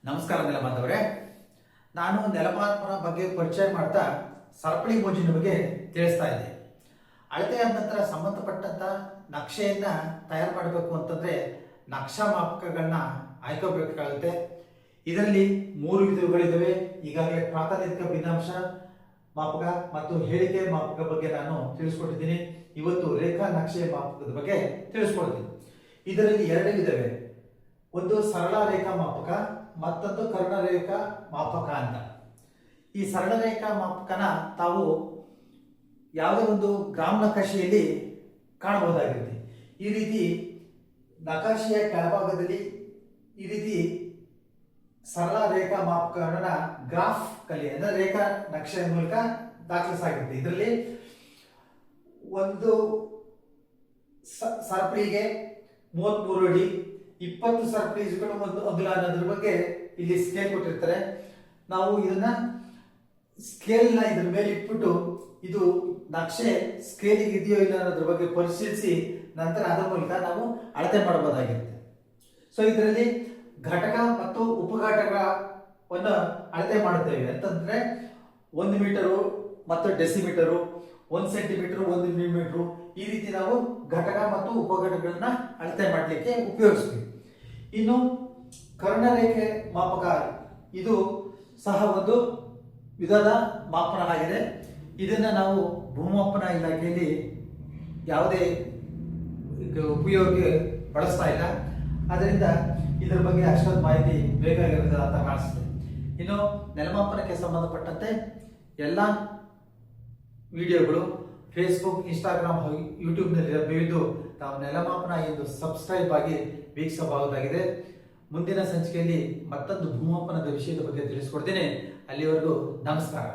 ನಮಸ್ಕಾರ ನೆಲಮಾದವರೇ. ನಾನು ನೆಲಮಾತ್ಮನ ಬಗ್ಗೆ ಪರಿಚಯ ಮಾಡ್ತಾ ಸರಪಳಿ ಮೋಜಿನ ಬಗ್ಗೆ ತಿಳಿಸ್ತಾ ಇದ್ದೆ. ಅಳತೆ ಆದ ನಂತರ ಸಂಬಂಧಪಟ್ಟಂತ ನಕ್ಷೆಯನ್ನ ತಯಾರು ಮಾಡಬೇಕು ಅಂತಂದ್ರೆ ನಕ್ಷಾ ಮಾಪಕಗಳನ್ನ ಆಯ್ಕೋಬೇಕಾಗುತ್ತೆ. ಇದರಲ್ಲಿ 3 ವಿಧಗಳಿದ್ದಾವೆ. ಈಗಾಗಲೇ ಪ್ರಾತಿನಿಧಿಕ ಭಿನ್ನಾಂಶ ಮಾಪಕ ಮತ್ತು ಹೇಳಿಕೆ ಮಾಪಕ ಬಗ್ಗೆ ನಾನು ತಿಳಿಸ್ಕೊಟ್ಟಿದ್ದೀನಿ. ಇವತ್ತು ರೇಖಾ ನಕ್ಷೆ ಮಾಪಕದ ಬಗ್ಗೆ ತಿಳಿಸ್ಕೊಡ್ತೀನಿ. ಇದರಲ್ಲಿ 2 ವಿಧವೆ. ಒಂದು ಸರಳ ರೇಖಾ ಮಾಪಕ, ಮತ್ತೊಂದು ಕರ್ಣ ರೇಖಾ ಮಾಪಕ ಅಂತ. ಈ ಸರಳ ರೇಖಾ ಮಾಪಕನ ತಾವು ಯಾವುದೇ ಒಂದು ಗ್ರಾಮ್ ನಕಾಶೆಯಲ್ಲಿ ಕಾಣಬಹುದಾಗಿರುತ್ತೆ. ಈ ರೀತಿ ನಕಾಶೆಯ ಕೆಳಭಾಗದಲ್ಲಿ ಈ ರೀತಿ ಸರಳ ರೇಖಾ ಮಾಪಕಗಳನ್ನ ಗ್ರಾಫ್ ಕಲಿ ಅಂದ್ರೆ ರೇಖಾ ನಕ್ಷೆಯ ಮೂಲಕ ದಾಖಲಿಸಲಾಗಿರುತ್ತೆ. ಇದರಲ್ಲಿ ಒಂದು ಸರಪಳಿಗೆ 33 ಅಡಿ, 20 ಸರಪಳಿಗಳು ಒಂದು ಅಗಲ ಅನ್ನೋದ್ರ ಬಗ್ಗೆ ಇಲ್ಲಿ ಸ್ಕೇಲ್ ಕೊಟ್ಟಿರ್ತಾರೆ. ನಾವು ಇದನ್ನ ಸ್ಕೇಲ್ನ ಇದ್ರ ಮೇಲೆ ಇಟ್ಬಿಟ್ಟು ಇದು ನಕ್ಷೆ ಸ್ಕೇಲಿಗೆ ಇದೆಯೋ ಇಲ್ಲ ಅನ್ನೋದ್ರ ಬಗ್ಗೆ ಪರಿಶೀಲಿಸಿ ನಂತರ ಅದರ ಮೂಲಕ ನಾವು ಅಳತೆ ಮಾಡಬಹುದಾಗಿರುತ್ತೆ. ಸೊ ಇದರಲ್ಲಿ ಘಟಕ ಮತ್ತು ಉಪಘಟಕವನ್ನು ಅಳತೆ ಮಾಡುತ್ತೇವೆ ಅಂತಂದ್ರೆ 1 ಮೀಟರು ಮತ್ತು ಡೆಸಿಮೀಟರು, 1 ಸೆಂಟಿಮೀಟರ್, 1 ಮಿಲಿಮೀಟರ್, ಈ ರೀತಿ ನಾವು ಘಟಕ ಮತ್ತು ಉಪಘಟಕಗಳನ್ನ ಅಳತೆ ಮಾಡಲಿಕ್ಕೆ ಉಪಯೋಗಿಸ್ತೀವಿ. ಇನ್ನು ಕರ್ಣರೇಖೆ ಮಾಪಕ ಇದು ಸಹ ಒಂದು ವಿಧದ ಮಾಪನ ಆಗಿದೆ. ಇದನ್ನ ನಾವು ಭೂಮಾಪನ ಇಲಾಖೆಯಲ್ಲಿ ಯಾವುದೇ ಉಪಯೋಗ ಬಳಸ್ತಾ ಇಲ್ಲ. ಅದರಿಂದ ಇದರ ಬಗ್ಗೆ ಅಷ್ಟೊಂದು ಮಾಹಿತಿ ಬೇಕಾಗಿರುತ್ತೆ ಅಂತ ಕಾಣಿಸುತ್ತೆ. ಇನ್ನು ನೆಲಮಾಪನಕ್ಕೆ ಸಂಬಂಧಪಟ್ಟಂತೆ ಎಲ್ಲ ವಿಡಿಯೋಗಳು ಫೇಸ್ಬುಕ್, ಇನ್ಸ್ಟಾಗ್ರಾಮ್, ಯೂಟ್ಯೂಬ್ನಲ್ಲಿ ಲಭ್ಯವಿದ್ದು ತಾವು ನೆಲಮಾಪನ ಎಂದು ಸಬ್ಸ್ಕ್ರೈಬ್ ಆಗಿ ವೀಕ್ಷಿಸಬಹುದಾಗಿದೆ. ಮುಂದಿನ ಸಂಚಿಕೆಯಲ್ಲಿ ಮತ್ತೊಂದು ಭೂಮಾಪನದ ವಿಷಯದ ಬಗ್ಗೆ ತಿಳಿಸ್ಕೊಡ್ತೇನೆ. ಅಲ್ಲಿವರೆಗೂ ನಮಸ್ಕಾರ.